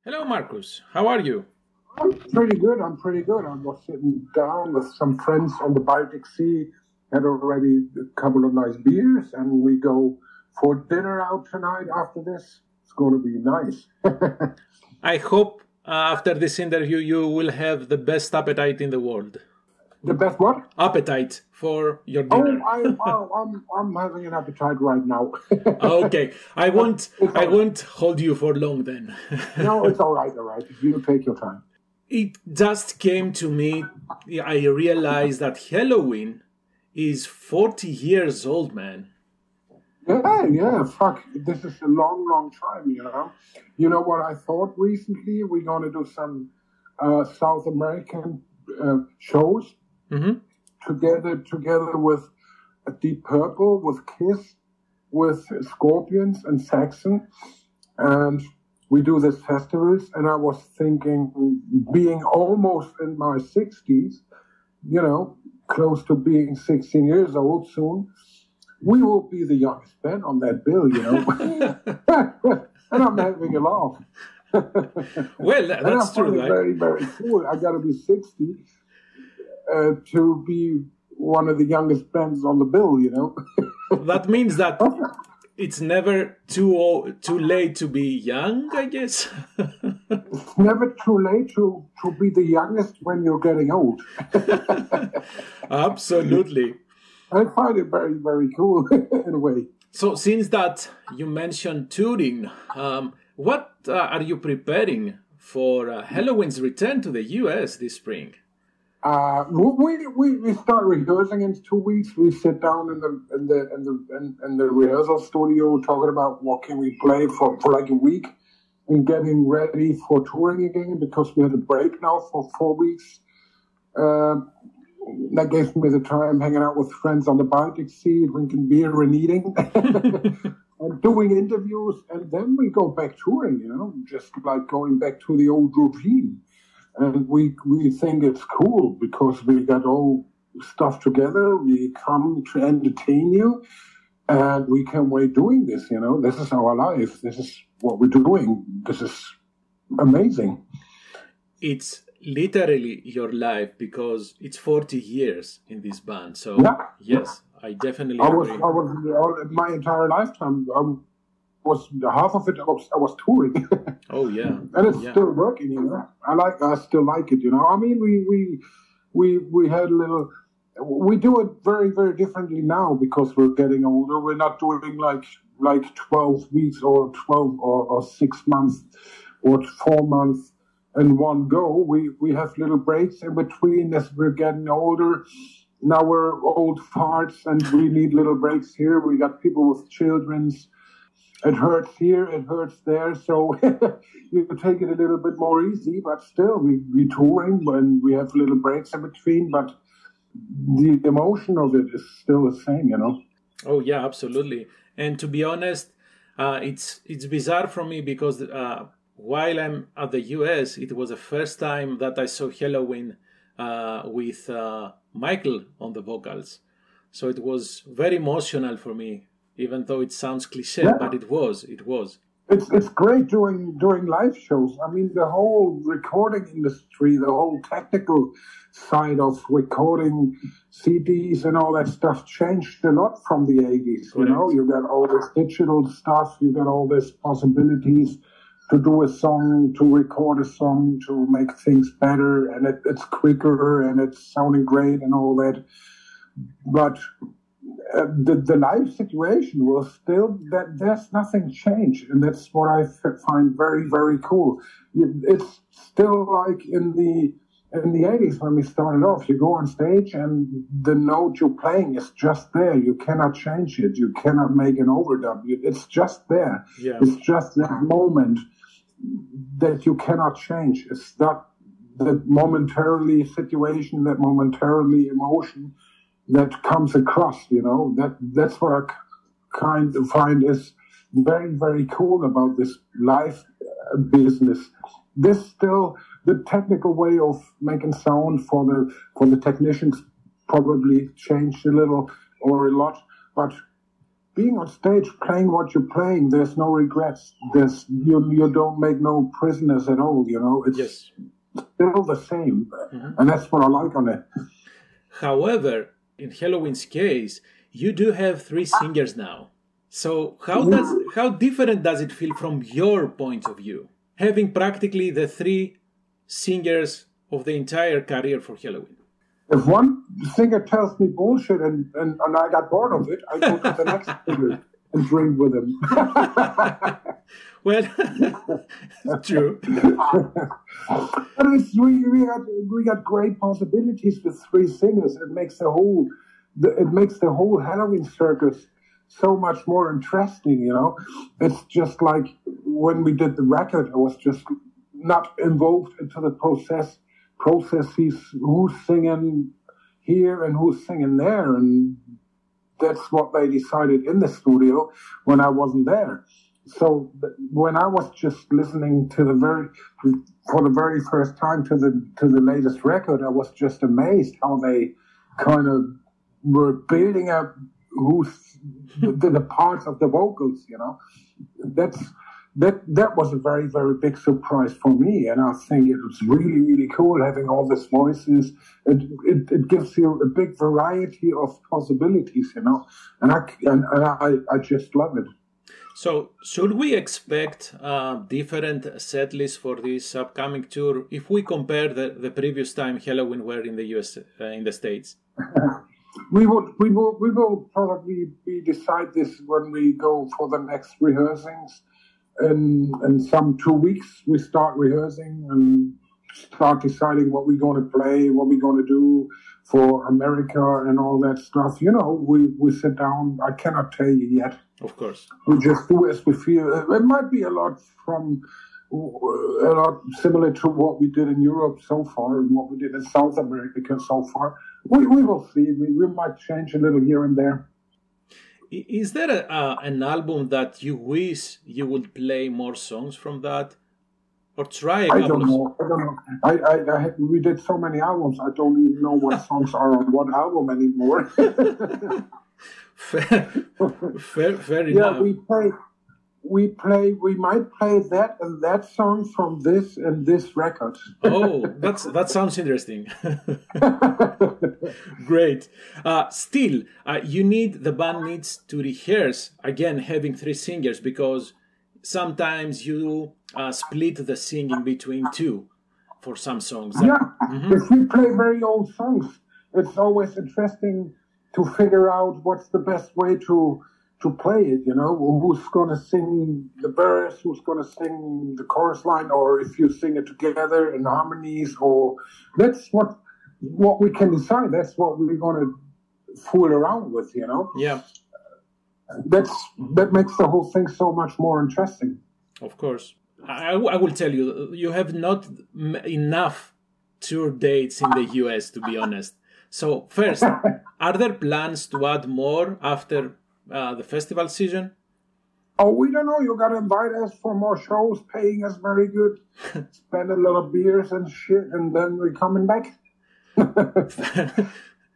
Hello, Markus. How are you? I'm pretty good. I'm pretty good. I was sitting down with some friends on the Baltic Sea, had already a couple of nice beers, and we go for dinner out tonight after this. It's going to be nice. I hope after this interview you will have the best appetite in the world. The best what? Appetite for your Oh, dinner. I'm having an appetite right now. Okay, I won't hold you for long then. No, it's all right, all right. You take your time. It just came to me. I realized that Helloween is 40 years old, man. Yeah, fuck. This is a long, long time, you know. You know what I thought recently? We're going to do some South American shows together with Deep Purple, with Kiss, with Scorpions and Saxon. And we do these festivals. And I was thinking, being almost in my 60s, you know, close to being 16 years old soon, we will be the youngest band on that bill, you know. And I'm having a laugh. Well, that's true, right? Very, very cool. I got to be 60 to be one of the youngest bands on the bill, you know. That means that it's never too late to be young, I guess. It's never too late to be the youngest when you're getting old. Absolutely. I find it very, very cool in a way. So, since that you mentioned touring, what are you preparing for Halloween's return to the US this spring? We start rehearsing in 2 weeks. We sit down in the rehearsal studio talking about what can we play for like a week and getting ready for touring again because we had a break now for 4 weeks. That gave me the time hanging out with friends on the Baltic Sea, drinking beer and eating and doing interviews. And then we go back touring, you know, just like going back to the old routine. And we think it's cool because we got all stuff together. We come to entertain you and we can't wait doing this, you know. This is our life. This is what we're doing. This is amazing. It's literally your life because it's 40 years in this band. So, yeah. Yes, I definitely agree. I was my entire lifetime. Was half of it I was touring. Oh yeah, and it's still working. You know, I still like it. You know, I mean, we had a little. We do it very, very differently now because we're getting older. We're not doing like 12 weeks or 12 or 6 months or 4 months in one go. We have little breaks in between as we're getting older. Now we're old farts and we need little breaks here. We got people with children's. It hurts here, it hurts there, so you take it a little bit more easy, but still, we touring and we have little breaks in between, but the emotion of it is still the same, you know? Oh, yeah, absolutely. And to be honest, it's bizarre for me because while I'm at the US, it was the first time that I saw Helloween with Michael on the vocals. So it was very emotional for me. Even though it sounds cliche, but it was. It's great doing live shows. I mean, the whole recording industry, the whole technical side of recording CDs and all that stuff changed a lot from the 80s. Correct. You know, you got all this digital stuff, you got all these possibilities to do a song, to record a song, to make things better, and it's quicker and it's sounding great and all that. But the live situation was still that there's nothing changed, and that's what I find very, very cool. It's still like in the 80s when we started off. You go on stage and the note you're playing is just there. You cannot change it. You cannot make an overdub. It's just there. Yeah. It's just that moment that you cannot change. It's not the momentarily situation, that momentarily emotion that comes across, you know. That's what I kind of find is very, very cool about this live business. This still, the technical way of making sound for the technicians probably changed a little or a lot, but being on stage, playing what you're playing, there's no regrets. You don't make no prisoners at all. It's still the same, and that's what I like on it. However, in Helloween's case, you do have 3 singers now. So how different does it feel from your point of view, having practically the 3 singers of the entire career for Helloween? If one singer tells me bullshit and I got bored of it, I go to the next singer and drink with him. Well, true. But we got great possibilities with 3 singers. It makes the whole Halloween circus so much more interesting. It's just like when we did the record, I was just not involved into the processes, who's singing here and who's singing there, and that's what they decided in the studio when I wasn't there. So when I was just listening to for the very first time to the latest record, I was just amazed how they kind of were building up the parts of the vocals. That was a very, very big surprise for me, and I think it was really, really cool having all these voices. It gives you a big variety of possibilities, and I just love it. So, should we expect different set lists for this upcoming tour if we compare the previous time Helloween were in the US, in the States? We will probably decide this when we go for the next rehearsings. In some 2 weeks, we start rehearsing and start deciding what we're going to play, what we're going to do for America and all that stuff. We sit down. I cannot tell you yet. Of course. We just do as we feel. It might be a lot similar to what we did in Europe so far and what we did in South America so far. We will see. We might change a little here and there. Is there an album that you wish you would play more songs from that? Or try a couple I don't know. We did so many albums, I don't even know what songs are on what album anymore. fair enough. Yeah, we might play that and that song from this and this record. Oh, that sounds interesting. Great. Still, the band needs to rehearse, again, having 3 singers, because sometimes you split the singing between 2 for some songs. Yeah, if we play very old songs, it's always interesting to figure out what's the best way to play it, who's going to sing the verse, who's going to sing the chorus line, or if you sing it together in harmonies, or that's what we can decide. That's what we're going to fool around with, Yeah. That makes the whole thing so much more interesting. Of course. I will tell you, you have not enough tour dates in the US, to be honest. So first, are there plans to add more after the festival season? Oh, we don't know. You got to invite us for more shows, paying us very good, spend a lot of beers and shit, and then we're coming back.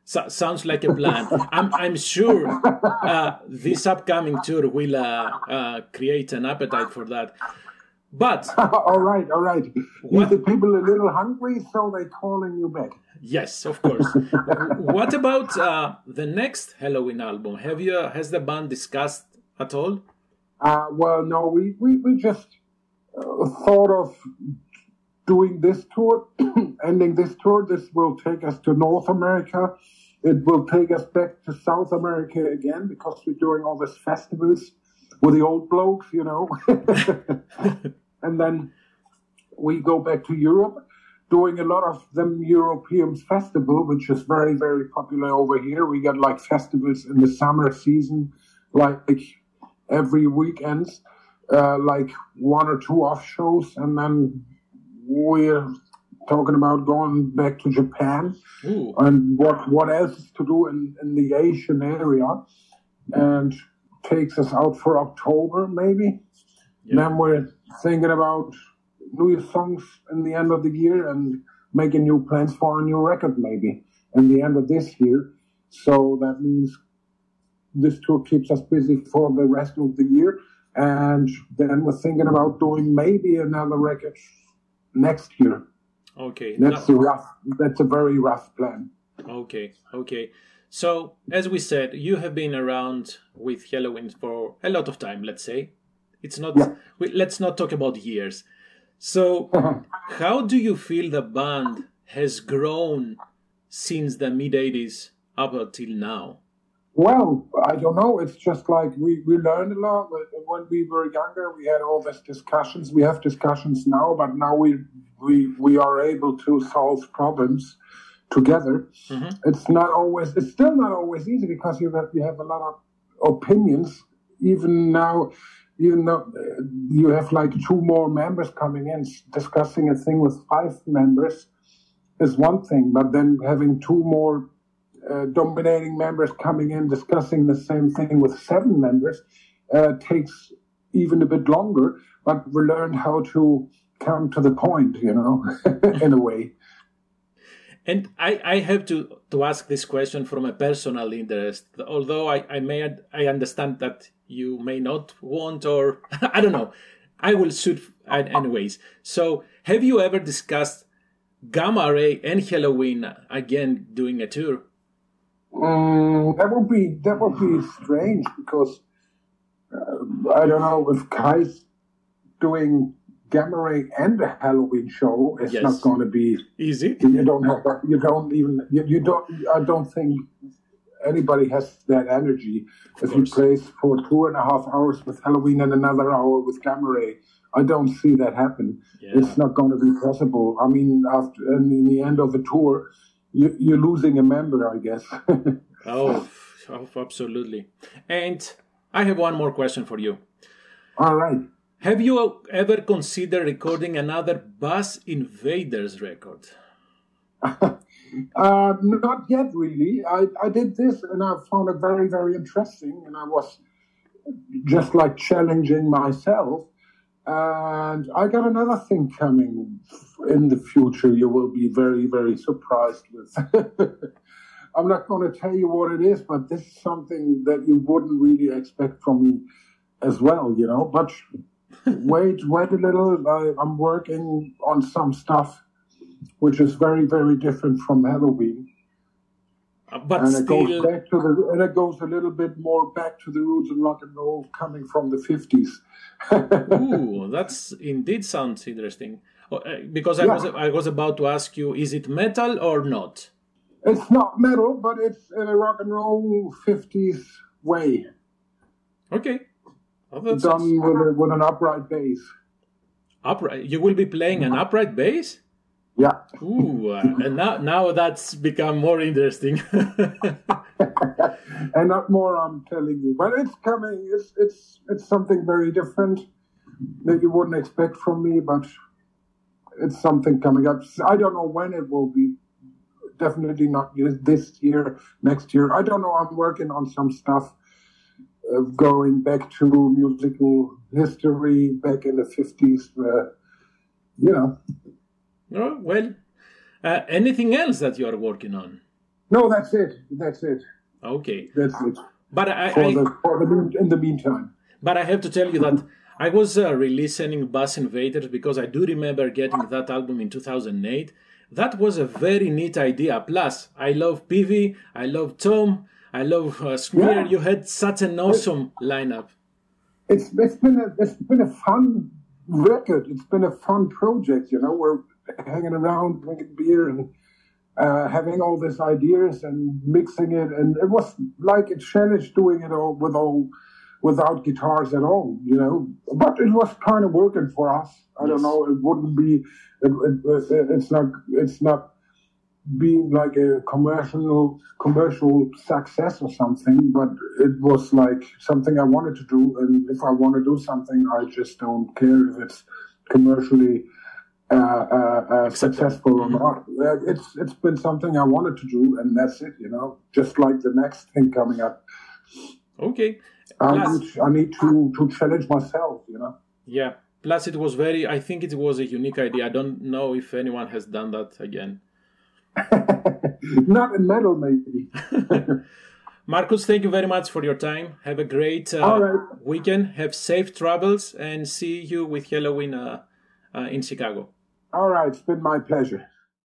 Sounds like a plan. I'm sure this upcoming tour will create an appetite for that. But all right. The people a little hungry, so they're calling you back. Yes, of course. What about the next Helloween album? Has the band discussed at all? Well, no. We just thought of doing this tour, ending this tour. This will take us to North America. It will take us back to South America again, because we're doing all these festivals with the old blokes, And then we go back to Europe, doing a lot of them European festival, which is very, very popular over here. We got like festivals in the summer season, like every weekend, like 1 or 2 off shows. And then we're talking about going back to Japan. Ooh. And what else is to do in the Asian area. And takes us out for October, maybe. Yeah. Then we're thinking about new songs in the end of the year and making new plans for a new record, maybe in the end of this year. So that means this tour keeps us busy for the rest of the year. And then we're thinking about doing maybe another record next year. Okay. That's a very rough plan. Okay. So, as we said, you have been around with Helloween for a lot of time, let's say. It's not. Yeah. Let's not talk about years. So, how do you feel the band has grown since the mid-'80s up until now? Well, I don't know. It's just like we learned a lot. When we were younger, we had all these discussions. We have discussions now, but now we are able to solve problems together. Mm-hmm. It's still not always easy because you have a lot of opinions. Even though you have like 2 more members coming in, discussing a thing with 5 members is one thing, but then having 2 more dominating members coming in discussing the same thing with 7 members takes even a bit longer, but we learned how to come to the point, in a way. And I have to ask this question from a personal interest, although I understand that you may not want, or I don't know. I will shoot anyways. So, have you ever discussed Gamma Ray and Helloween again doing a tour? That would be strange because I don't know if Kai's doing Gamma Ray and a Helloween show. It's not going to be easy. I don't think anybody has that energy. If he plays for 2.5 hours with Helloween and another hour with Gamma Ray, I don't see that happen. Yeah. It's not going to be possible. I mean, in the end of the tour, you're losing a member, I guess. Oh, absolutely. And I have one more question for you. All right. Have you ever considered recording another Bass Invaders record? Not yet, really. I did this and I found it very, very interesting. And I was just like challenging myself. And I got another thing coming in the future you will be very, very surprised with. I'm not going to tell you what it is, but this is something that you wouldn't really expect from me as well, But wait a little. I'm working on some stuff which is very, very different from Helloween. But and still... it goes a little bit more back to the roots of rock and roll coming from the 50s. Ooh, that's indeed sounds interesting. Because I was about to ask you, is it metal or not? It's not metal, but it's in a rock and roll 50s way. Okay. Done with an upright bass. Upright? You will be playing an upright bass? Yeah. Ooh, and now that's become more interesting. And not more, I'm telling you. But it's coming. It's something very different that you wouldn't expect from me, but it's something coming up. I don't know when it will be. Definitely not this year, next year. I don't know. I'm working on some stuff going back to musical history back in the 50s. Oh, well, anything else that you are working on? No, that's it. Okay. That's it. But in the meantime. But I have to tell you that I was re-listening Bass Invaders because I do remember getting that album in 2008. That was a very neat idea. Plus, I love Peavy, I love Tom, I love Smear. Yeah. You had such an awesome lineup. It's been a fun record. It's been a fun project. We're hanging around, drinking beer, and having all these ideas and mixing it. And it was like a challenge doing it all without guitars at all, But it was kind of working for us. I don't know. It wouldn't be. It's not being like a commercial success or something. But it was like something I wanted to do. And if I want to do something, I just don't care if it's commercially successful or not. It's been something I wanted to do, and that's it. Just like the next thing coming up. Okay. I need to challenge myself, Yeah. Plus, I think it was a unique idea. I don't know if anyone has done that again. Not in metal, maybe. Markus, thank you very much for your time. Have a great weekend. Have safe travels and see you with Helloween in Chicago. All right. It's been my pleasure.